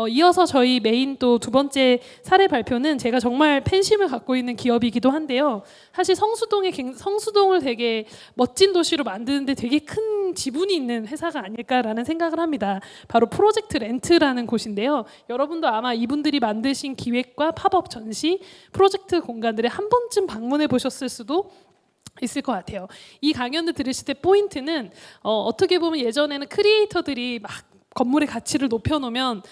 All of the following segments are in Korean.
이어서 저희 메인 또 두 번째 사례 발표는 제가 정말 팬심을 갖고 있는 기업이기도 한데요. 사실 성수동을 되게 멋진 도시로 만드는데 되게 큰 지분이 있는 회사가 아닐까라는 생각을 합니다. 바로 프로젝트 렌트라는 곳인데요. 여러분도 아마 이분들이 만드신 기획과 팝업 전시, 프로젝트 공간들에 한 번쯤 방문해 보셨을 수도 있을 것 같아요. 이 강연을 들으실 때 포인트는 어떻게 보면 예전에는 크리에이터들이 막 건물의 가치를 높여놓으면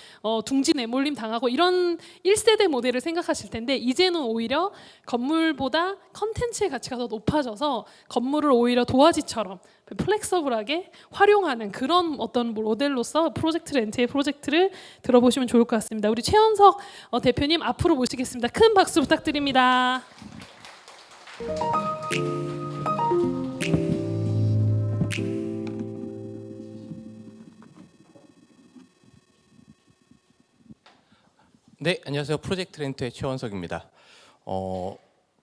둥지 내몰림 당하고 이런 1세대 모델을 생각하실 텐데, 이제는 오히려 건물보다 컨텐츠의 가치가 더 높아져서 건물을 오히려 도화지처럼 플렉서블하게 활용하는 그런 어떤 모델로서 프로젝트 렌트의 프로젝트를 들어보시면 좋을 것 같습니다. 우리 최현석 대표님 앞으로 모시겠습니다. 큰 박수 부탁드립니다. 네, 안녕하세요. 프로젝트 렌트의 최원석입니다.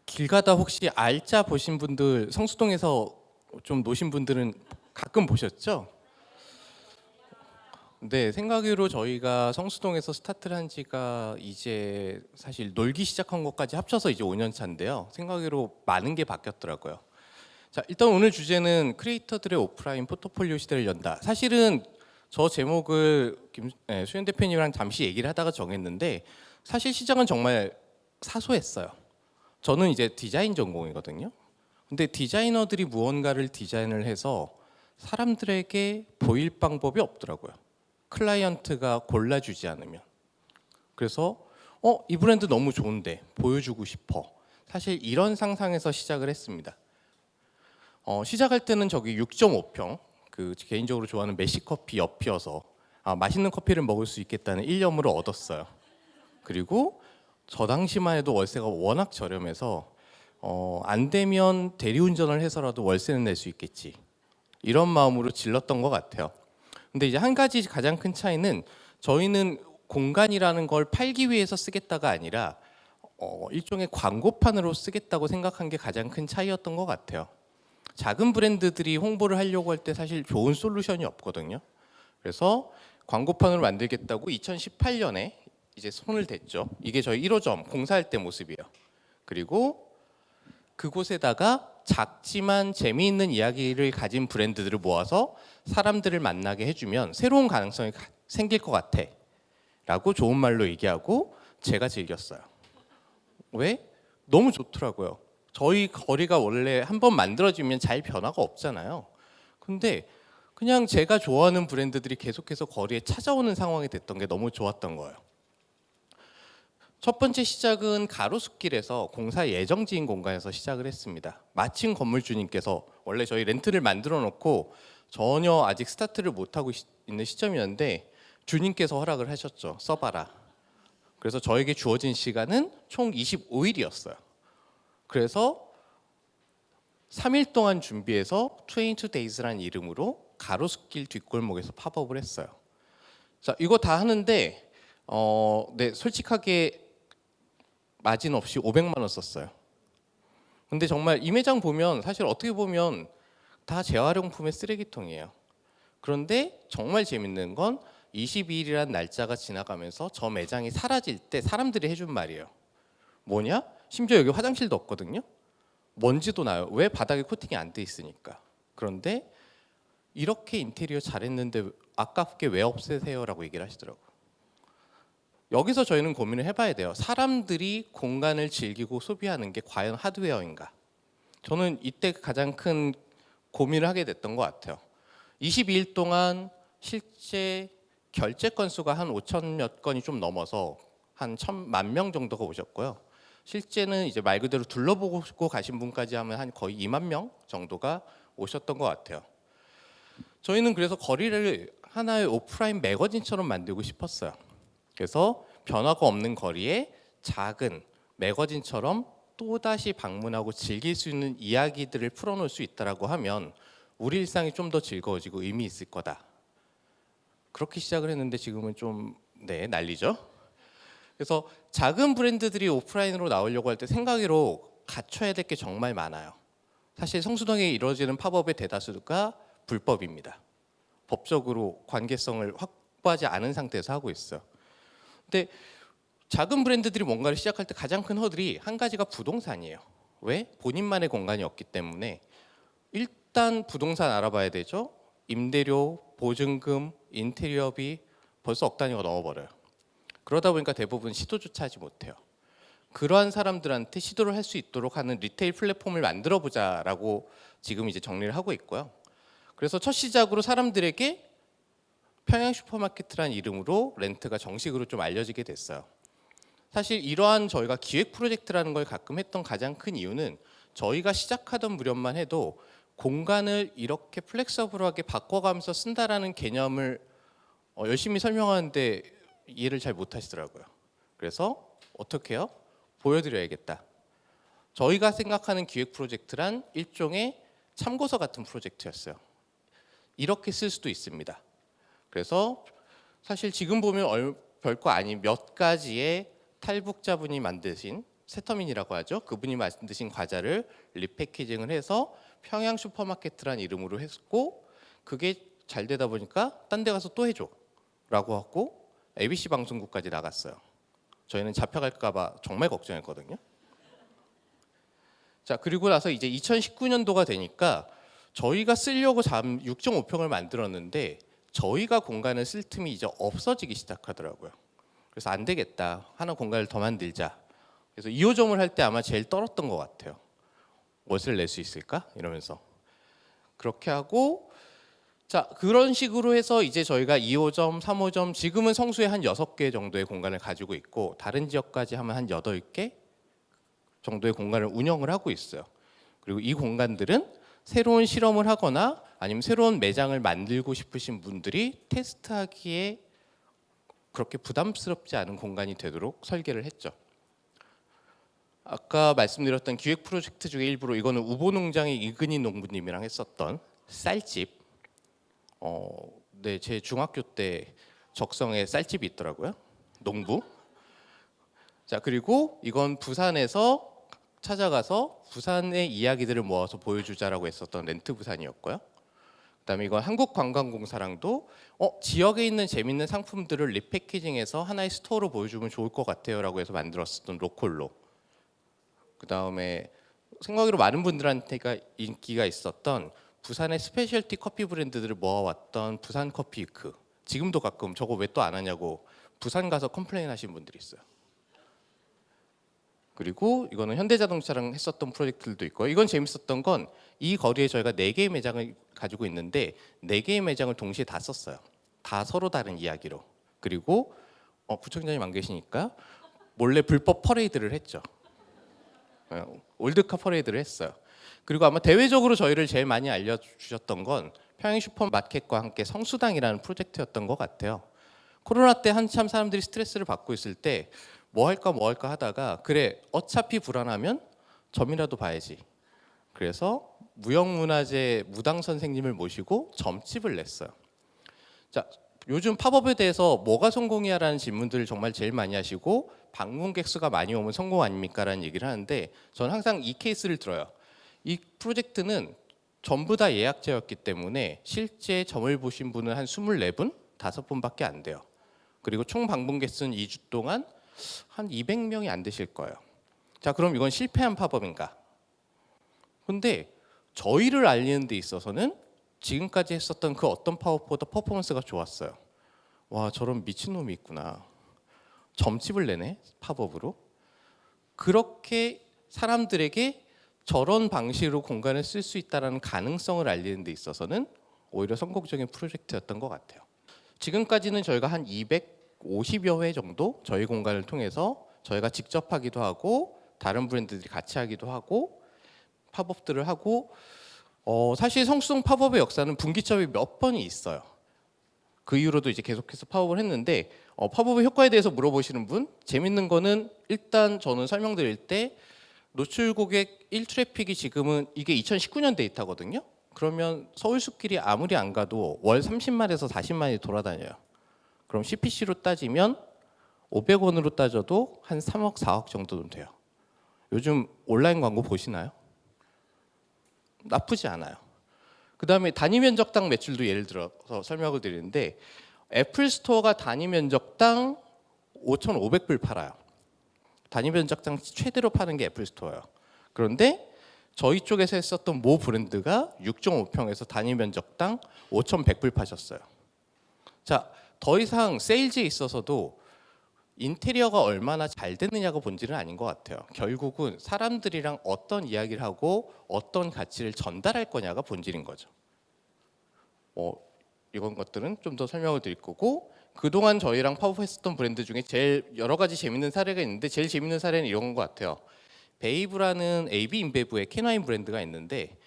길 가다 혹시 알짜 보신 분들, 성수동에서 좀 노신 분들은 가끔 보셨죠? 네, 생각으로 저희가 성수동에서 스타트를 한 지가 이제 사실 놀기 시작한 것까지 합쳐서 이제 5년 차인데요. 생각으로 많은 게 바뀌었더라고요. 자, 일단 오늘 주제는 크리에이터들의 오프라인 포트폴리오 시대를 연다. 사실은 저 제목을 수현 대표님이랑 잠시 얘기를 하다가 정했는데, 사실 시작은 정말 사소했어요. 저는 이제 디자인 전공이거든요. 근데 디자이너들이 무언가를 디자인을 해서 사람들에게 보일 방법이 없더라고요. 클라이언트가 골라주지 않으면. 그래서 이 브랜드 너무 좋은데 보여주고 싶어. 사실 이런 상상에서 시작을 했습니다. 시작할 때는 저기 6.5평, 개인적으로 좋아하는 메시커피 옆이어서 맛있는 커피를 먹을 수 있겠다는 일념으로 얻었어요. 그리고 저 당시만 해도 월세가 워낙 저렴해서 안 되면 대리운전을 해서라도 월세는 낼 수 있겠지, 이런 마음으로 질렀던 것 같아요. 근데 이제 한 가지 가장 큰 차이는, 저희는 공간이라는 걸 팔기 위해서 쓰겠다가 아니라 일종의 광고판으로 쓰겠다고 생각한 게 가장 큰 차이였던 것 같아요. 작은 브랜드들이 홍보를 하려고 할 때 사실 좋은 솔루션이 없거든요. 그래서 광고판으로 만들겠다고 2018년에 이제 손을 댔죠. 이게 저희 1호점 공사할 때 모습이에요. 그리고 그곳에다가 작지만 재미있는 이야기를 가진 브랜드들을 모아서 사람들을 만나게 해주면 새로운 가능성이 생길 것 같아 라고 좋은 말로 얘기하고 제가 즐겼어요. 왜? 너무 좋더라고요. 저희 거리가 원래 한번 만들어지면 잘 변화가 없잖아요. 근데 그냥 제가 좋아하는 브랜드들이 계속해서 거리에 찾아오는 상황이 됐던 게 너무 좋았던 거예요. 첫 번째 시작은 가로수길에서 공사 예정지인 공간에서 시작을 했습니다. 마침 건물주님께서, 원래 저희 렌트를 만들어 놓고 전혀 아직 스타트를 못하고 있는 시점이었는데 주님께서 허락을 하셨죠. 써봐라. 그래서 저에게 주어진 시간은 총 25일이었어요. 그래서 3일 동안 준비해서 22days라는 이름으로 가로수길 뒷골목에서 팝업을 했어요. 자, 이거 다 하는데 네, 솔직하게 마진 없이 500만 원 썼어요. 근데 정말 이 매장 보면 사실 어떻게 보면 다 재활용품의 쓰레기통이에요. 그런데 정말 재밌는 건 22일이라는 날짜가 지나가면서 저 매장이 사라질 때 사람들이 해준 말이에요. 뭐냐? 심지어 여기 화장실도 없거든요. 먼지도 나요. 왜? 바닥에 코팅이 안 돼 있으니까. 그런데 이렇게 인테리어 잘했는데 아깝게 왜 없애세요? 라고 얘기를 하시더라고요. 여기서 저희는 고민을 해봐야 돼요. 사람들이 공간을 즐기고 소비하는 게 과연 하드웨어인가? 저는 이때 가장 큰 고민을 하게 됐던 것 같아요. 22일 동안 실제 결제 건수가 한 5천여 건이 좀 넘어서 한 1,000만 명 정도가 오셨고요. 실제는 이제 말 그대로 둘러보고 가신 분까지 하면 한 거의 2만 명 정도가 오셨던 것 같아요. 저희는 그래서 거리를 하나의 오프라인 매거진처럼 만들고 싶었어요. 그래서 변화가 없는 거리에 작은 매거진처럼 또다시 방문하고 즐길 수 있는 이야기들을 풀어놓을 수 있다고 하면 우리 일상이 좀 더 즐거워지고 의미 있을 거다. 그렇게 시작을 했는데 지금은 좀 난리죠. 그래서 작은 브랜드들이 오프라인으로 나오려고 할 때 생각으로 갖춰야 될 게 정말 많아요. 사실 성수동에 이루어지는 팝업의 대다수가 불법입니다. 법적으로 관계성을 확보하지 않은 상태에서 하고 있어요. 근데 작은 브랜드들이 뭔가를 시작할 때 가장 큰 허들이 한 가지가 부동산이에요. 왜? 본인만의 공간이 없기 때문에 일단 부동산 알아봐야 되죠. 임대료, 보증금, 인테리어비 벌써 억 단위가 넘어버려요. 그러다 보니까 대부분 시도조차 하지 못해요. 그러한 사람들한테 시도를 할 수 있도록 하는 리테일 플랫폼을 만들어 보자라고 지금 이제 정리를 하고 있고요. 그래서 첫 시작으로 사람들에게 평양 슈퍼마켓이라는 이름으로 렌트가 정식으로 좀 알려지게 됐어요. 사실 이러한 저희가 기획 프로젝트라는 걸 가끔 했던 가장 큰 이유는 저희가 시작하던 무렵만 해도 공간을 이렇게 플렉서블하게 바꿔가면서 쓴다라는 개념을 열심히 설명하는데 이해를 잘 못하시더라고요. 그래서 어떻게 해요? 보여드려야겠다. 저희가 생각하는 기획 프로젝트란 일종의 참고서 같은 프로젝트였어요. 이렇게 쓸 수도 있습니다. 그래서 사실 지금 보면 별거 아닌 몇 가지의 탈북자분이 만드신 세터민이라고 하죠. 그분이 만드신 과자를 리패키징을 해서 평양 슈퍼마켓이라는 이름으로 했고 그게 잘 되다 보니까 딴 데 가서 또 해줘 라고 하고 ABC 방송국까지 나갔어요. 저희는 잡혀갈까 봐 정말 걱정했거든요. 자, 그리고 나서 이제 2019년도가 되니까 저희가 쓰려고 6.5평을 만들었는데 저희가 공간을 쓸 틈이 이제 없어지기 시작하더라고요. 그래서 안 되겠다. 하나 공간을 더 만들자. 그래서 2호점을 할 때 아마 제일 떨었던 것 같아요. 무엇을 낼 수 있을까? 이러면서. 그렇게 하고 자, 그런 식으로 해서 이제 저희가 2호점, 3호점 지금은 성수에 한 6개 정도의 공간을 가지고 있고 다른 지역까지 하면 한 8개 정도의 공간을 운영을 하고 있어요. 그리고 이 공간들은 새로운 실험을 하거나 아니면 새로운 매장을 만들고 싶으신 분들이 테스트하기에 그렇게 부담스럽지 않은 공간이 되도록 설계를 했죠. 아까 말씀드렸던 기획 프로젝트 중에 일부로 이거는 우보농장의 이근희 농부님이랑 했었던 쌀집. 네, 제 중학교 때 적성에 쌀집이 있더라고요. 농부. 자, 그리고 이건 부산에서 찾아가서 부산의 이야기들을 모아서 보여주자라고 했었던 렌트 부산이었고요. 그다음에 이건 한국관광공사랑도 지역에 있는 재밌는 상품들을 리패키징해서 하나의 스토어로 보여주면 좋을 것 같아요라고 해서 만들었었던 로컬로. 그다음에 생각으로 많은 분들한테가 인기가 있었던 부산의 스페셜티 커피 브랜드들을 모아왔던 부산 커피 위크. 지금도 가끔 저거 왜 또 안 하냐고 부산 가서 컴플레인 하시는 분들이 있어요. 그리고 이거는 현대자동차랑 했었던 프로젝트들도 있고 이건 재밌었던 건 이 거리에 저희가 4개의 매장을 가지고 있는데 4개의 매장을 동시에 다 썼어요. 다 서로 다른 이야기로. 그리고 부총장님 안 계시니까 몰래 불법 퍼레이드를 했죠. 올드카 퍼레이드를 했어요. 그리고 아마 대외적으로 저희를 제일 많이 알려주셨던 건 평양 슈퍼마켓과 함께 성수당이라는 프로젝트였던 것 같아요. 코로나 때 한참 사람들이 스트레스를 받고 있을 때 뭐 할까 하다가 그래 어차피 불안하면 점이라도 봐야지. 그래서 무형문화재 무당 선생님을 모시고 점집을 냈어요. 자, 요즘 팝업에 대해서 뭐가 성공이야라는 질문들을 정말 제일 많이 하시고 방문객 수가 많이 오면 성공 아닙니까라는 얘기를 하는데 저는 항상 이 케이스를 들어요. 이 프로젝트는 전부 다 예약제였기 때문에 실제 점을 보신 분은 한 24분, 5분밖에 안 돼요. 그리고 총 방문객 수는 2주 동안 한 200명이 안 되실 거예요. 자, 그럼 이건 실패한 팝업인가? 근데 저희를 알리는 데 있어서는 지금까지 했었던 그 어떤 팝업보다 퍼포먼스가 좋았어요. 와, 저런 미친놈이 있구나. 점집을 내네, 팝업으로. 그렇게 사람들에게 저런 방식으로 공간을 쓸 수 있다는 가능성을 알리는 데 있어서는 오히려 성공적인 프로젝트였던 것 같아요. 지금까지는 저희가 한 250여 회 정도 저희 공간을 통해서 저희가 직접 하기도 하고 다른 브랜드들이 같이 하기도 하고 팝업들을 하고 사실 성수동 팝업의 역사는 분기점이 몇 번이 있어요. 그 이후로도 이제 계속해서 팝업을 했는데 팝업의 효과에 대해서 물어보시는 분 재밌는 거는 일단 저는 설명드릴 때 노출 고객 1트래픽이 지금은 이게 2019년 데이터거든요. 그러면 서울 숲길이 아무리 안 가도 월 30만에서 40만이 돌아다녀요. 그럼 CPC로 따지면 500원으로 따져도 한 3억, 4억 정도는 돼요. 요즘 온라인 광고 보시나요? 나쁘지 않아요. 그 다음에 단위 면적당 매출도 예를 들어서 설명을 드리는데 애플 스토어가 단위 면적당 5,500불 팔아요. 단위 면적당 최대로 파는 게 애플스토어예요. 그런데 저희 쪽에서 했었던 모 브랜드가 6.5평에서 단위 면적당 5,100불 파셨어요. 자, 더 이상 세일즈에 있어서도 인테리어가 얼마나 잘 됐느냐가 본질은 아닌 것 같아요. 결국은 사람들이랑 어떤 이야기를 하고 어떤 가치를 전달할 거냐가 본질인 거죠. 이런 것들은 좀 더 설명을 드릴 거고, 그동안 저희랑 파업했었던 브랜드 중에 제일 여러 가지 재밌는 사례가 있는데 제일 재밌는 사례는 이런 것 같아요. 베이브라는 AB 인베브의 캐나인 브랜드가 있는데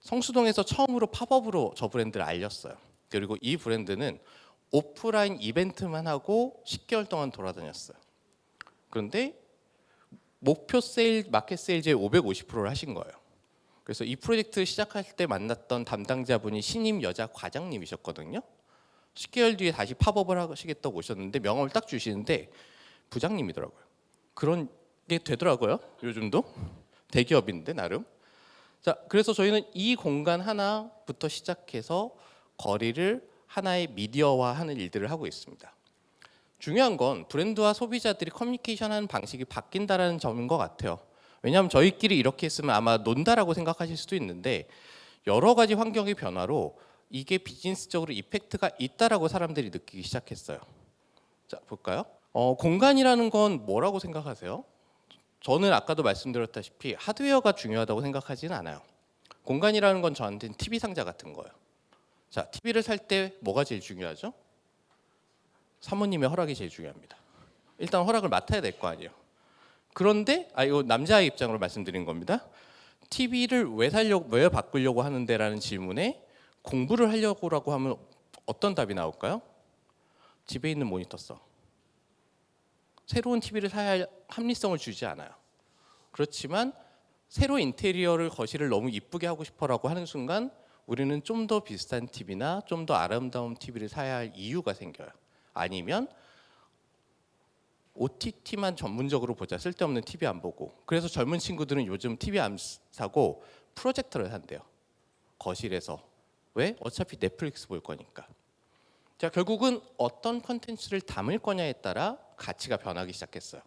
성수동에서 처음으로 팝업으로 저 브랜드를 알렸어요. 그리고 이 브랜드는 오프라인 이벤트만 하고 10개월 동안 돌아다녔어요. 그런데 목표 세일, 마켓 세일즈의 550%를 하신 거예요. 그래서 이 프로젝트 시작할 때 만났던 담당자분이 신임 여자 과장님이셨거든요. 10개월 뒤에 다시 팝업을 하시겠다고 오셨는데 명함을 딱 주시는데 부장님이더라고요. 그런 게 되더라고요. 요즘도 대기업인데 나름. 자, 그래서 저희는 이 공간 하나부터 시작해서 거리를 하나의 미디어화하는 일들을 하고 있습니다. 중요한 건 브랜드와 소비자들이 커뮤니케이션하는 방식이 바뀐다라는 점인 것 같아요. 왜냐하면 저희끼리 이렇게 했으면 아마 논다라고 생각하실 수도 있는데 여러 가지 환경의 변화로 이게 비즈니스적으로 이펙트가 있다라고 사람들이 느끼기 시작했어요. 자, 볼까요? 공간이라는 건 뭐라고 생각하세요? 저는 아까도 말씀드렸다시피 하드웨어가 중요하다고 생각하지는 않아요. 공간이라는 건 저한테는 TV 상자 같은 거예요. 자, TV를 살 때 뭐가 제일 중요하죠? 사모님의 허락이 제일 중요합니다. 일단 허락을 맡아야 될 거 아니에요. 그런데 이거 남자의 입장으로 말씀드린 겁니다. TV를 왜 바꾸려고 하는데라는 질문에 공부를 하려고라고 하면 어떤 답이 나올까요? 집에 있는 모니터 써. 새로운 TV를 사야 할 합리성을 주지 않아요. 그렇지만 새로 인테리어를 거실을 너무 이쁘게 하고 싶어라고 하는 순간 우리는 좀 더 비슷한 TV나 좀 더 아름다운 TV를 사야 할 이유가 생겨요. 아니면 OTT만 전문적으로 보자. 쓸데없는 TV 안 보고. 그래서 젊은 친구들은 요즘 TV 안 사고 프로젝터를 산대요. 거실에서. 왜? 어차피 넷플릭스 볼 거니까. 자, 결국은 어떤 컨텐츠를 담을 거냐에 따라 가치가 변하기 시작했어요.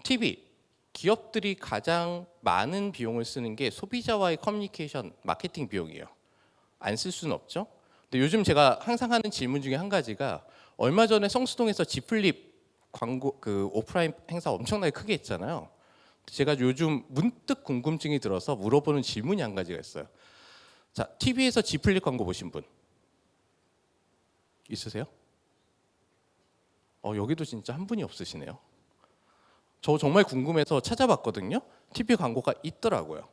TV, 기업들이 가장 많은 비용을 쓰는 게 소비자와의 커뮤니케이션, 마케팅 비용이에요. 안 쓸 수는 없죠. 근데 요즘 제가 항상 하는 질문 중에 한 가지가 얼마 전에 성수동에서 지플립 광고 그 오프라인 행사 엄청나게 크게 했잖아요. 제가 요즘 문득 궁금증이 들어서 물어보는 질문이 한 가지가 있어요. 자, TV에서 지플립 광고 보신 분 있으세요? 여기도 진짜 한 분이 없으시네요. 저 정말 궁금해서 찾아봤거든요. TV 광고가 있더라고요.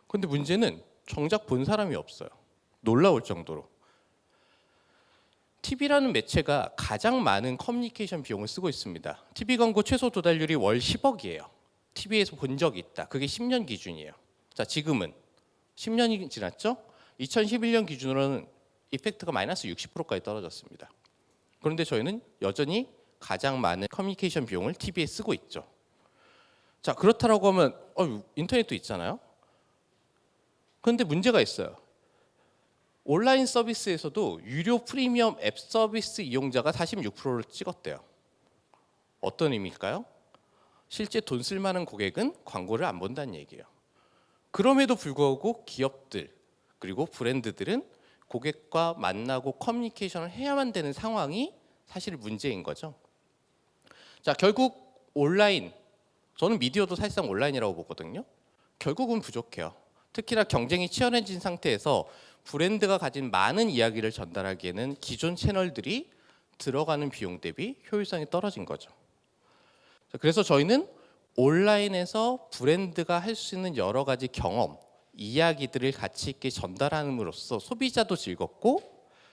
근데 문제는 정작 본 사람이 없어요. 놀라울 정도로. TV라는 매체가 가장 많은 커뮤니케이션 비용을 쓰고 있습니다. TV 광고 최소 도달률이 월 10억이에요. TV에서 본 적이 있다. 그게 10년 기준이에요. 자, 지금은 10년이 지났죠? 2011년 기준으로는 이펙트가 마이너스 60%까지 떨어졌습니다. 그런데 저희는 여전히 가장 많은 커뮤니케이션 비용을 TV에 쓰고 있죠. 자, 그렇다라고 하면 인터넷도 있잖아요. 그런데 문제가 있어요. 온라인 서비스에서도 유료 프리미엄 앱 서비스 이용자가 46%를 찍었대요. 어떤 의미일까요? 실제 돈 쓸 만한 고객은 광고를 안 본다는 얘기예요. 그럼에도 불구하고 기업들 그리고 브랜드들은 고객과 만나고 커뮤니케이션을 해야만 되는 상황이 사실 문제인 거죠. 자, 결국 온라인, 저는 미디어도 사실상 온라인이라고 보거든요. 결국은 부족해요. 특히나 경쟁이 치열해진 상태에서 브랜드가 가진 많은 이야기를 전달하기에는 기존 채널들이 들어가는 비용 대비 효율성이 떨어진 거죠. 그래서 저희는 온라인에서 브랜드가 할 수 있는 여러 가지 경험, 이야기들을 가치 있게 전달함으로써 소비자도 즐겁고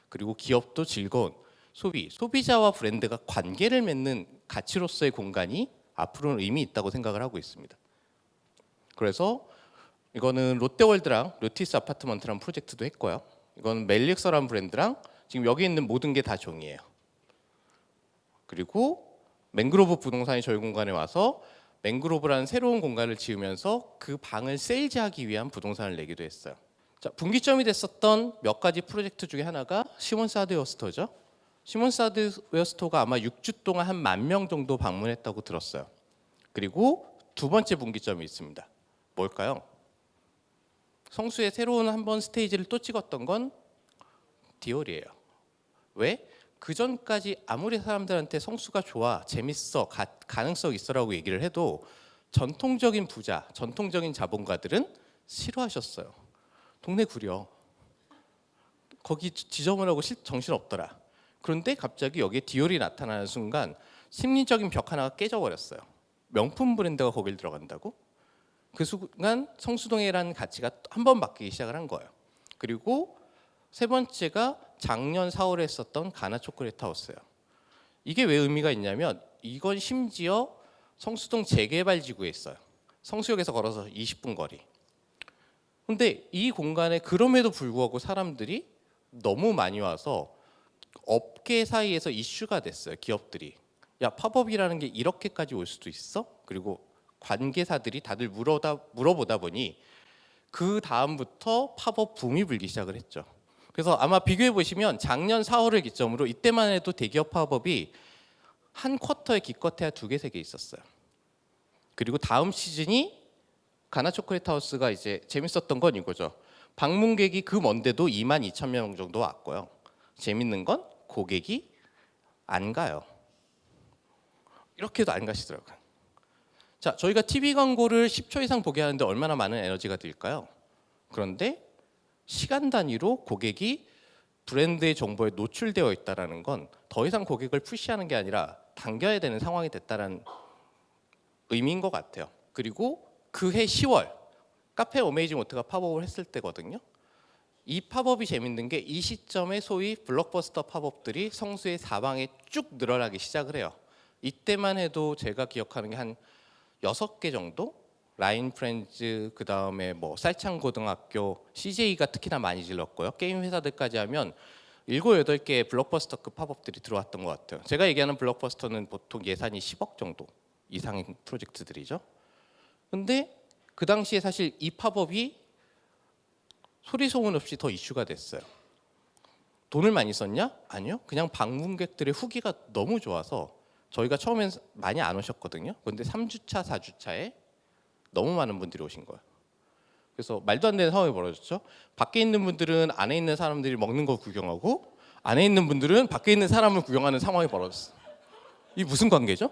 그리고 기업도 즐거운 소비자와 브랜드가 관계를 맺는 가치로서의 공간이 앞으로는 의미 있다고 생각을 하고 있습니다. 그래서 이거는 롯데월드랑 르티스 아파트먼트라는 프로젝트도 했고요. 이건 멜릭서라는 브랜드랑 지금 여기 있는 모든 게 다 종이에요. 그리고 맹그로브 부동산이 저희 공간에 와서 맹그로브라는 새로운 공간을 지으면서 그 방을 세일즈하기 위한 부동산을 내기도 했어요. 자, 분기점이 됐었던 몇 가지 프로젝트 중에 하나가 시몬스 하드웨어 스토어죠. 시몬스 하드웨어 스토어가 아마 6주 동안 한 10,000명 정도 방문했다고 들었어요. 그리고 두 번째 분기점이 있습니다. 뭘까요? 성수의 새로운 한 번 스테이지를 또 찍었던 건 디올이에요. 왜? 그 전까지 아무리 사람들한테 성수가 좋아, 재밌어, 가능성 있어라고 얘기를 해도 전통적인 부자, 전통적인 자본가들은 싫어하셨어요. 동네 구려. 거기 지저분하고 정신 없더라. 그런데 갑자기 여기에 디올이 나타나는 순간 심리적인 벽 하나가 깨져버렸어요. 명품 브랜드가 거길 들어간다고? 그 순간 성수동이라는 가치가 한 번 바뀌기 시작을 한 거예요. 그리고 세 번째가 작년 4월에 했었던 가나 초콜릿 하우스예요. 이게 왜 의미가 있냐면 이건 심지어 성수동 재개발 지구에 있어요. 성수역에서 걸어서 20분 거리. 근데 이 공간에 그럼에도 불구하고 사람들이 너무 많이 와서 업계 사이에서 이슈가 됐어요. 기업들이. 야, 팝업이라는 게 이렇게까지 올 수도 있어? 그리고 관계사들이 다들 물어보다 보니 그 다음부터 팝업 붐이 불기 시작을 했죠. 그래서 아마 비교해 보시면 작년 4월을 기점으로 이때만 해도 대기업 팝업이 한 쿼터에 기껏해야 2개, 3개 있었어요. 그리고 다음 시즌이 가나 초콜릿 하우스가 이제 재밌었던 건 이거죠. 방문객이 그 먼데도 22,000명 정도 왔고요. 재밌는 건 고객이 안 가요. 이렇게도 안 가시더라고요. 자, 저희가 TV 광고를 10초 이상 보게 하는데 얼마나 많은 에너지가 들까요? 그런데 시간 단위로 고객이 브랜드의 정보에 노출되어 있다는 건 더 이상 고객을 푸시하는 게 아니라 당겨야 되는 상황이 됐다는 의미인 것 같아요. 그리고 그해 10월 카페 어메이징 오트가 팝업을 했을 때거든요. 이 팝업이 재밌는 게 이 시점에 소위 블록버스터 팝업들이 성수의 사방에 쭉 늘어나기 시작을 해요. 이때만 해도 제가 기억하는 게 한 6개 정도? 라인 프렌즈, 그 다음에 뭐 쌀창고등학교, CJ가 특히나 많이 질렀고요. 게임 회사들까지 하면 7, 8개의 블록버스터급 팝업들이 들어왔던 것 같아요. 제가 얘기하는 블록버스터는 보통 예산이 10억 정도 이상의 프로젝트들이죠. 근데 그 당시에 사실 이 팝업이 소리 소문 없이 더 이슈가 됐어요. 돈을 많이 썼냐? 아니요. 그냥 방문객들의 후기가 너무 좋아서 저희가 처음엔 많이 안 오셨거든요. 그런데 3주차, 4주차에 너무 많은 분들이 오신 거예요. 그래서 말도 안 되는 상황이 벌어졌죠. 밖에 있는 분들은 안에 있는 사람들이 먹는 거 구경하고 안에 있는 분들은 밖에 있는 사람을 구경하는 상황이 벌어졌어요. 이 무슨 관계죠?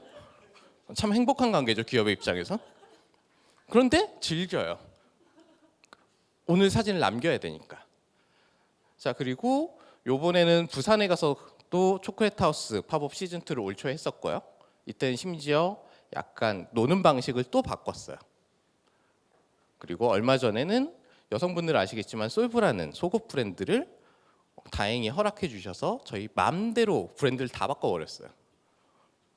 참 행복한 관계죠, 기업의 입장에서. 그런데 즐겨요. 오늘 사진을 남겨야 되니까. 자, 그리고 요번에는 부산에 가서 또 초콜릿 하우스 팝업 시즌 2를 올 초에 했었고요. 이때는 심지어 약간 노는 방식을 또 바꿨어요. 그리고 얼마 전에는 여성분들 아시겠지만 솔브라는 속옷 브랜드를 다행히 허락해 주셔서 저희 마음대로 브랜드를 다 바꿔버렸어요.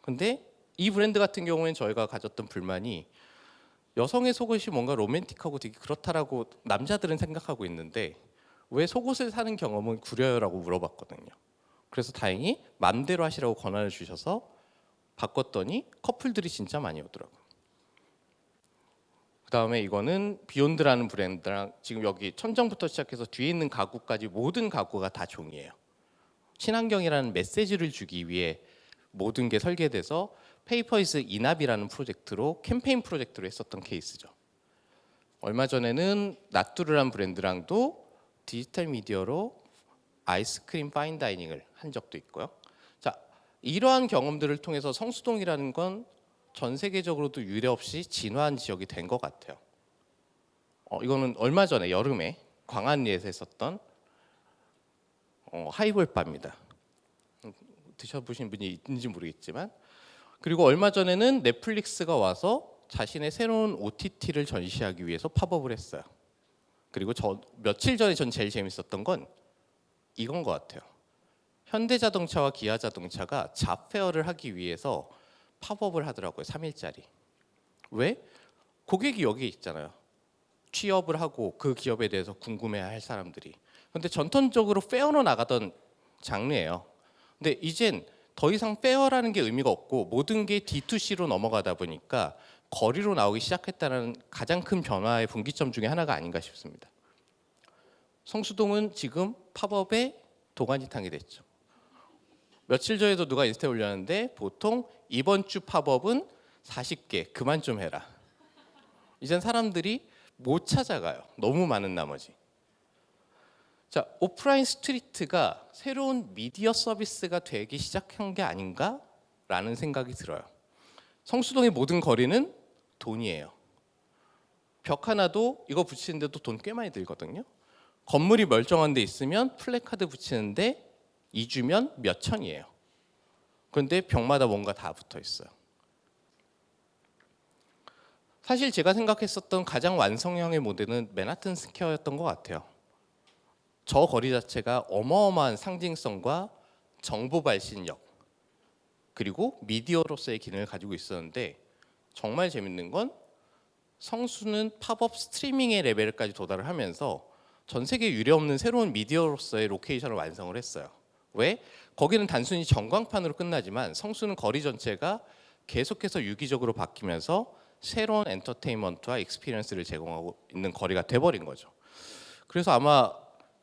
근데 이 브랜드 같은 경우에는 저희가 가졌던 불만이 여성의 속옷이 뭔가 로맨틱하고 되게 그렇다라고 남자들은 생각하고 있는데 왜 속옷을 사는 경험은 구려요라고 물어봤거든요. 그래서 다행히 맘대로 하시라고 권한을 주셔서 바꿨더니 커플들이 진짜 많이 오더라고요. 그 다음에 이거는 비욘드라는 브랜드랑 지금 여기 천정부터 시작해서 뒤에 있는 가구까지 모든 가구가 다 종이에요. 친환경이라는 메시지를 주기 위해 모든 게 설계돼서 페이퍼 이즈 이납이라는 프로젝트로 캠페인 프로젝트로 했었던 케이스죠. 얼마 전에는 나뚜르란 브랜드랑도 디지털 미디어로 아이스크림 파인 다이닝을 한 적도 있고요. 자, 이러한 경험들을 통해서 성수동이라는 건 전 세계적으로도 유례 없이 진화한 지역이 된 것 같아요. 이거는 얼마 전에 여름에 광안리에서 했었던 하이볼바입니다. 드셔보신 분이 있는지 모르겠지만, 그리고 얼마 전에는 넷플릭스가 와서 자신의 새로운 OTT를 전시하기 위해서 팝업을 했어요. 그리고 며칠 전에 전 제일 재밌었던 건 이건 것 같아요. 현대자동차와 기아자동차가 잡페어를 하기 위해서 팝업을 하더라고요. 3일짜리. 왜? 고객이 여기 있잖아요. 취업을 하고 그 기업에 대해서 궁금해할 사람들이. 근데 전통적으로 페어로 나가던 장르예요. 근데 이젠 더 이상 페어라는 게 의미가 없고 모든 게 D2C로 넘어가다 보니까 거리로 나오기 시작했다는 가장 큰 변화의 분기점 중에 하나가 아닌가 싶습니다. 성수동은 지금 팝업의 도가니탕이 됐죠. 며칠 전에도 누가 인스타에 올렸는데 보통 이번 주 팝업은 40개 그만 좀 해라. 이젠 사람들이 못 찾아가요. 너무 많은 나머지. 자, 오프라인 스트리트가 새로운 미디어 서비스가 되기 시작한 게 아닌가라는 생각이 들어요. 성수동의 모든 거리는 돈이에요. 벽 하나도 이거 붙이는데도 돈 꽤 많이 들거든요. 건물이 멀쩡한 데 있으면 플래카드 붙이는데 2주면 몇 천이에요. 그런데 벽마다 뭔가 다 붙어 있어요. 사실 제가 생각했었던 가장 완성형의 모델은 맨하튼 스퀘어였던 것 같아요. 저 거리 자체가 어마어마한 상징성과 정보 발신력 그리고 미디어로서의 기능을 가지고 있었는데 정말 재밌는 건 성수는 팝업 스트리밍의 레벨까지 도달을 하면서 전 세계 유례 없는 새로운 미디어로서의 로케이션을 완성을 했어요. 왜? 거기는 단순히 전광판으로 끝나지만 성수는 거리 전체가 계속해서 유기적으로 바뀌면서 새로운 엔터테인먼트와 익스피리언스를 제공하고 있는 거리가 돼버린 거죠. 그래서 아마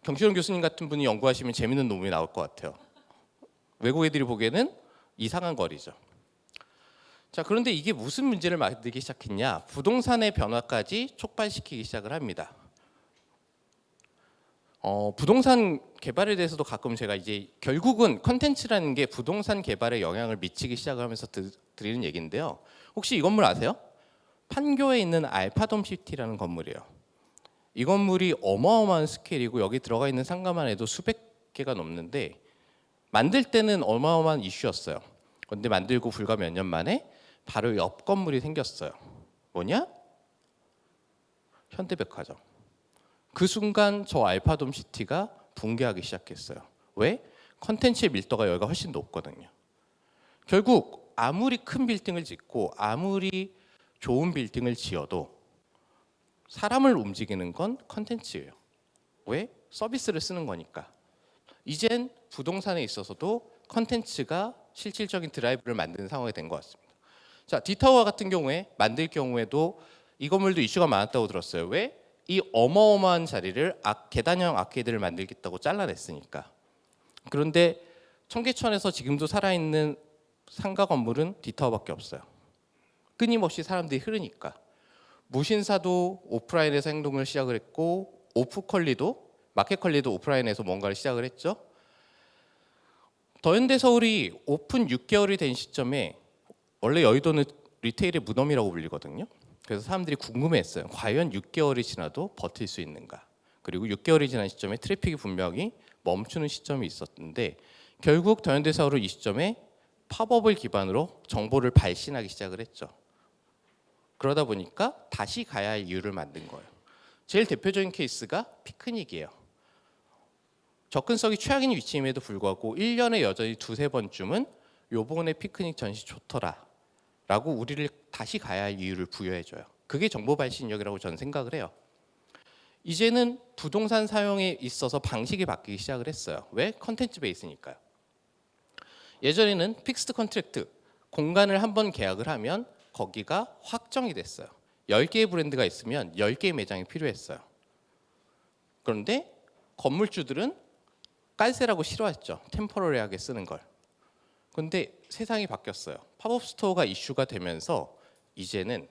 경시론 교수님 같은 분이 연구하시면 재밌는 논문이 나올 것 같아요. 외국 애들이 보기에는 이상한 거리죠. 자, 그런데 이게 무슨 문제를 만들기 시작했냐? 부동산의 변화까지 촉발시키기 시작을 합니다. 부동산 개발에 대해서도 가끔 제가 이제 결국은 컨텐츠라는 게 부동산 개발에 영향을 미치기 시작하면서 드리는 얘기인데요. 혹시 이 건물 아세요? 판교에 있는 알파돔시티라는 건물이에요. 이 건물이 어마어마한 스케일이고 여기 들어가 있는 상가만 해도 수백 개가 넘는데 만들 때는 어마어마한 이슈였어요. 그런데 만들고 불과 몇 년 만에 바로 옆 건물이 생겼어요. 뭐냐? 현대백화점. 그 순간 저 알파돔시티가 붕괴하기 시작했어요. 왜? 컨텐츠의 밀도가 여기가 훨씬 높거든요. 결국 아무리 큰 빌딩을 짓고 아무리 좋은 빌딩을 지어도 사람을 움직이는 건 컨텐츠예요. 왜? 서비스를 쓰는 거니까. 이젠 부동산에 있어서도 컨텐츠가 실질적인 드라이브를 만드는 상황이 된 것 같습니다. 자, 디타워 같은 경우에 만들 경우에도 이 건물도 이슈가 많았다고 들었어요. 왜? 이 어마어마한 자리를 계단형 아케이드를 만들겠다고 잘라냈으니까. 그런데 청계천에서 지금도 살아있는 상가 건물은 디타워밖에 없어요. 끊임없이 사람들이 흐르니까. 무신사도 오프라인에서 행동을 시작을 했고 오프컬리도 마켓컬리도 오프라인에서 뭔가를 시작을 했죠. 더현대서울이 오픈 6개월이 된 시점에 원래 여의도는 리테일의 무덤이라고 불리거든요. 그래서 사람들이 궁금해했어요. 과연 6개월이 지나도 버틸 수 있는가. 그리고 6개월이 지난 시점에 트래픽이 분명히 멈추는 시점이 있었는데 결국 더현대서울은 이 시점에 팝업을 기반으로 정보를 발신하기 시작을 했죠. 그러다 보니까 다시 가야 할 이유를 만든 거예요. 제일 대표적인 케이스가 피크닉이에요. 접근성이 최악인 위치임에도 불구하고 1년에 여전히 두세 번쯤은 요번에 피크닉 전시 좋더라 라고 우리를 다시 가야 할 이유를 부여해줘요. 그게 정보 발신력이라고 저는 생각을 해요. 이제는 부동산 사용에 있어서 방식이 바뀌기 시작을 했어요. 왜? 컨텐츠 베이스니까요. 예전에는 픽스드 컨트랙트, 공간을 한번 계약을 하면 거기가 확정이 됐어요. 10개의 브랜드가 있으면 10개의 매장이 필요했어요. 그런데 건물주들은 깔세라고 싫어했죠. 템포러리하게 쓰는 걸. 그런데 세상이 바뀌었어요. 팝업 스토어가 이슈가 되면서 이제는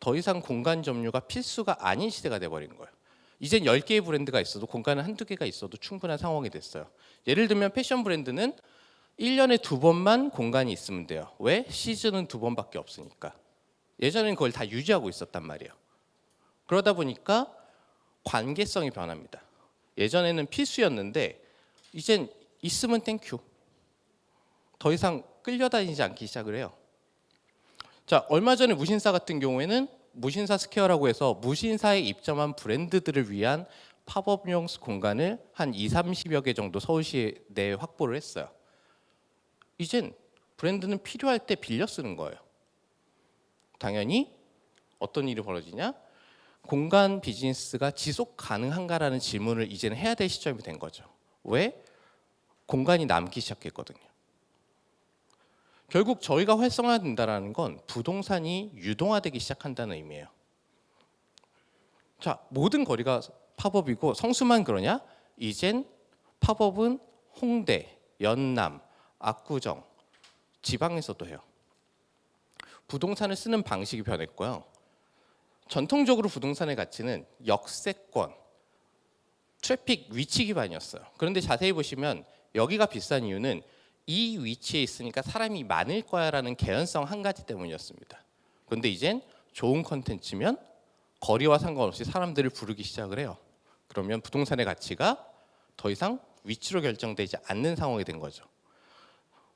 더 이상 공간 점유가 필수가 아닌 시대가 돼버린 거예요. 이젠 10개의 브랜드가 있어도 공간은 한두 개가 있어도 충분한 상황이 됐어요. 예를 들면 패션 브랜드는 1년에 2번만 공간이 있으면 돼요. 왜? 시즌은 2번밖에 없으니까. 예전에는 그걸 다 유지하고 있었단 말이에요. 그러다 보니까 관계성이 변합니다. 예전에는 필수였는데 이젠 있으면 땡큐. 더 이상 끌려다니지 않기 시작을 해요. 자, 얼마 전에 무신사 같은 경우에는 무신사 스퀘어라고 해서 무신사에 입점한 브랜드들을 위한 팝업용 공간을 한 20-30여 개 정도 서울시 내에 확보를 했어요. 이젠 브랜드는 필요할 때 빌려 쓰는 거예요. 당연히 어떤 일이 벌어지냐? 공간 비즈니스가 지속 가능한가라는 질문을 이제는 해야 될 시점이 된 거죠. 왜? 공간이 남기 시작했거든요. 결국 저희가 활성화된다는 건 부동산이 유동화되기 시작한다는 의미예요. 자, 모든 거리가 팝업이고 성수만 그러냐? 이젠 팝업은 홍대, 연남, 압구정, 지방에서도 해요. 부동산을 쓰는 방식이 변했고요. 전통적으로 부동산의 가치는 역세권, 트래픽 위치 기반이었어요. 그런데 자세히 보시면 여기가 비싼 이유는 이 위치에 있으니까 사람이 많을 거야라는 개연성 한 가지 때문이었습니다. 그런데 이젠 좋은 컨텐츠면 거리와 상관없이 사람들을 부르기 시작을 해요. 그러면 부동산의 가치가 더 이상 위치로 결정되지 않는 상황이 된 거죠.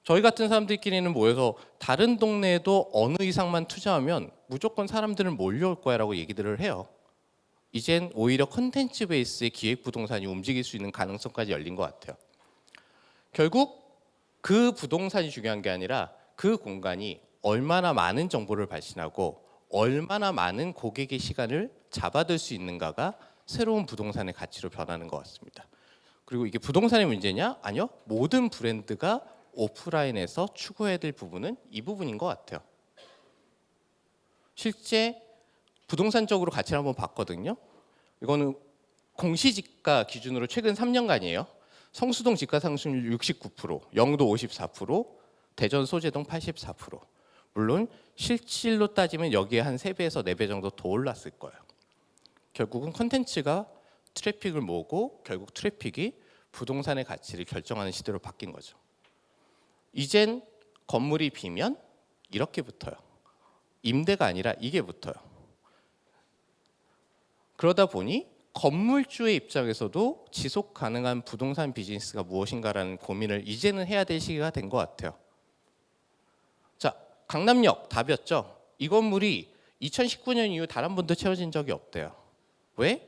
저희 같은 사람들끼리는 모여서 다른 동네에도 어느 이상만 투자하면 무조건 사람들은 몰려올 거야라고 얘기들을 해요. 이젠 오히려 컨텐츠 베이스의 기획 부동산이 움직일 수 있는 가능성까지 열린 것 같아요. 결국 그 부동산이 중요한 게 아니라 그 공간이 얼마나 많은 정보를 발신하고 얼마나 많은 고객의 시간을 잡아들 수 있는가가 새로운 부동산의 가치로 변하는 것 같습니다. 그리고 이게 부동산의 문제냐? 아니요. 모든 브랜드가 오프라인에서 추구해야 될 부분은 이 부분인 것 같아요. 실제 부동산적으로 가치를 한번 봤거든요. 이거는 공시지가 기준으로 최근 3년간이에요. 성수동 지가 상승률 69%, 영도 54%, 대전 소재동 84%. 물론 실질로 따지면 여기에 한 3배에서 4배 정도 더 올랐을 거예요. 결국은 컨텐츠가 트래픽을 모으고 결국 트래픽이 부동산의 가치를 결정하는 시대로 바뀐 거죠. 이젠 건물이 비면 이렇게 붙어요. 임대가 아니라 이게 붙어요. 그러다 보니 건물주의 입장에서도 지속 가능한 부동산 비즈니스가 무엇인가라는 고민을 이제는 해야 될 시기가 된 것 같아요. 자, 강남역 답이었죠. 이 건물이 2019년 이후 단 한 번도 채워진 적이 없대요. 왜?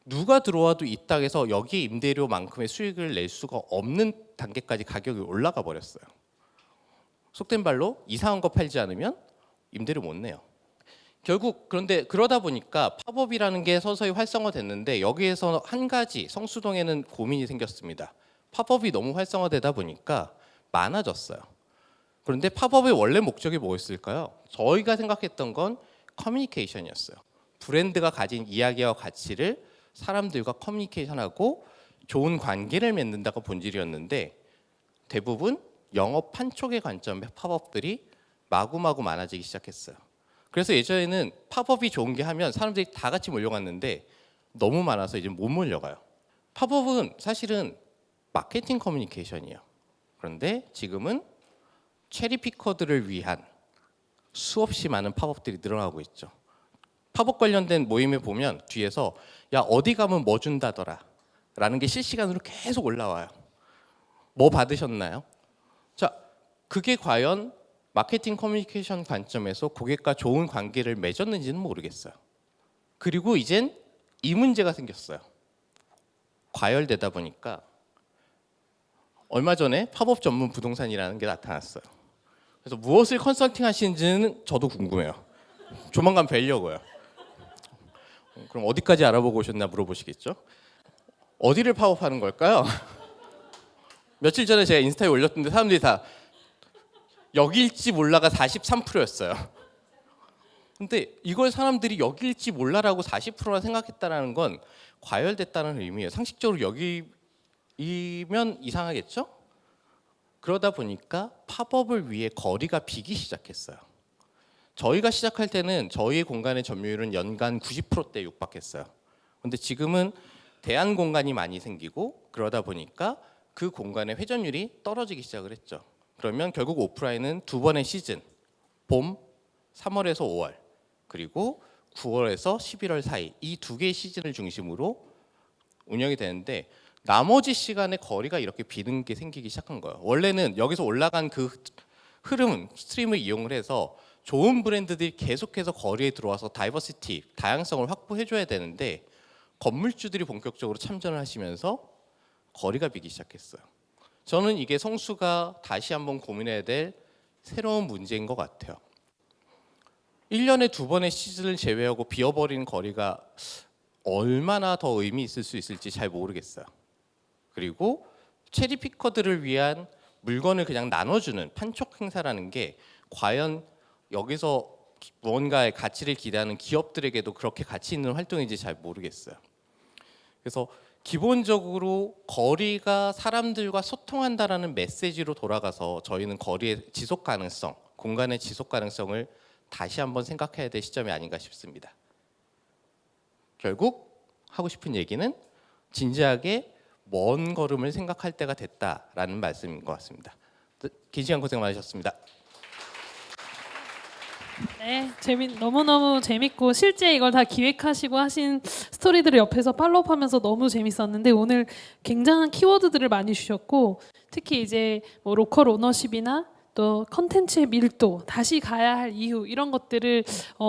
누가 들어와도 이 땅에서 여기 임대료만큼의 수익을 낼 수가 없는 단계까지 가격이 올라가 버렸어요. 속된 말로 이상한 거 팔지 않으면 임대료 못 내요. 결국 그런데 그러다 보니까 팝업이라는 게 서서히 활성화됐는데 여기에서 한 가지 성수동에는 고민이 생겼습니다. 팝업이 너무 활성화되다 보니까 많아졌어요. 그런데 팝업의 원래 목적이 뭐였을까요? 저희가 생각했던 건 커뮤니케이션이었어요. 브랜드가 가진 이야기와 가치를 사람들과 커뮤니케이션하고 좋은 관계를 맺는다가 본질이었는데 대부분 영업 판촉의 관점의 팝업들이 마구마구 많아지기 시작했어요. 그래서 예전에는 팝업이 좋은 게 하면 사람들이 다 같이 몰려갔는데 너무 많아서 이제 못 몰려가요. 팝업은 사실은 마케팅 커뮤니케이션이에요. 그런데 지금은 체리피커들을 위한 수없이 많은 팝업들이 늘어나고 있죠. 팝업 관련된 모임에 보면 뒤에서 야 어디 가면 뭐 준다더라 라는 게 실시간으로 계속 올라와요. 뭐 받으셨나요? 자, 그게 과연 마케팅 커뮤니케이션 관점에서 고객과 좋은 관계를 맺었는지는 모르겠어요. 그리고 이젠 이 문제가 생겼어요. 과열되다 보니까 얼마 전에 팝업 전문 부동산이라는 게 나타났어요. 그래서 무엇을 컨설팅 하시는지는 저도 궁금해요. 조만간 뵈려고요. 그럼 어디까지 알아보고 오셨나 물어보시겠죠? 어디를 팝업하는 걸까요? 며칠 전에 제가 인스타에 올렸던데 사람들이 다 여기일지 몰라가 43%였어요. 근데 이걸 사람들이 여기일지 몰라라고 40%나 생각했다는 건 과열됐다는 의미예요. 상식적으로 여기면 이상하겠죠? 그러다 보니까 팝업을 위해 거리가 비기 시작했어요. 저희가 시작할 때는 저희의 공간의 점유율은 연간 90%대 육박했어요. 근데 지금은 대안 공간이 많이 생기고 그러다 보니까 그 공간의 회전율이 떨어지기 시작을 했죠. 그러면 결국 오프라인은 두 번의 시즌, 봄 3월에서 5월 그리고 9월에서 11월 사이 이 두 개의 시즌을 중심으로 운영이 되는데 나머지 시간에 거리가 이렇게 비는 게 생기기 시작한 거예요. 원래는 여기서 올라간 그 흐름, 스트림을 이용을 해서 좋은 브랜드들이 계속해서 거리에 들어와서 다이버시티, 다양성을 확보해줘야 되는데 건물주들이 본격적으로 참전을 하시면서 거리가 비기 시작했어요. 저는 이게 성수가 다시 한번 고민해야 될 새로운 문제인 것 같아요. 1년에 2번의 시즌을 제외하고 비어버리는 거리가 얼마나 더 의미 있을 수 있을지 잘 모르겠어요. 그리고 체리피커들을 위한 물건을 그냥 나눠주는 판촉 행사라는 게 과연 여기서 무언가의 가치를 기대하는 기업들에게도 그렇게 가치 있는 활동인지 잘 모르겠어요. 그래서 기본적으로 거리가 사람들과 소통한다라는 메시지로 돌아가서 저희는 거리의 지속 가능성, 공간의 지속 가능성을 다시 한번 생각해야 될 시점이 아닌가 싶습니다. 결국 하고 싶은 얘기는 진지하게 먼 걸음을 생각할 때가 됐다라는 말씀인 것 같습니다. 긴 시간 고생 많으셨습니다. 네, 너무너무 재밌고 실제 이걸 다 기획하시고 하신 스토리들을 옆에서 팔로우하면서 너무 재밌었는데 오늘 굉장한 키워드들을 많이 주셨고 특히 이제 뭐 로컬 오너십이나 또 컨텐츠의 밀도, 다시 가야 할 이유 이런 것들을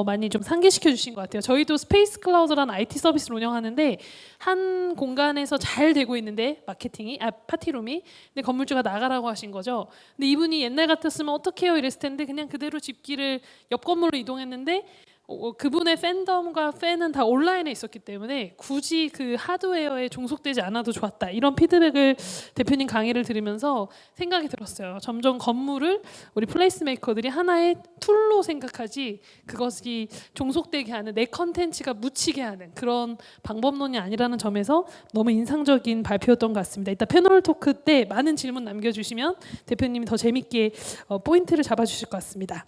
많이 좀 상기시켜 주신 것 같아요. 저희도 스페이스 클라우드라는 IT 서비스를 운영하는데 한 공간에서 잘 되고 있는데 파티룸이 근데 건물주가 나가라고 하신 거죠. 근데 이분이 옛날 같았으면 어떡해요 이랬을 텐데 그냥 그대로 집기를 옆 건물로 이동했는데 그분의 팬덤과 팬은 다 온라인에 있었기 때문에 굳이 그 하드웨어에 종속되지 않아도 좋았다. 이런 피드백을 대표님 강의를 들으면서 생각이 들었어요. 점점 건물을 우리 플레이스 메이커들이 하나의 툴로 생각하지 그것이 종속되게 하는 내 컨텐츠가 묻히게 하는 그런 방법론이 아니라는 점에서 너무 인상적인 발표였던 것 같습니다. 이따 패널 토크 때 많은 질문 남겨주시면 대표님이 더 재밌게 포인트를 잡아주실 것 같습니다.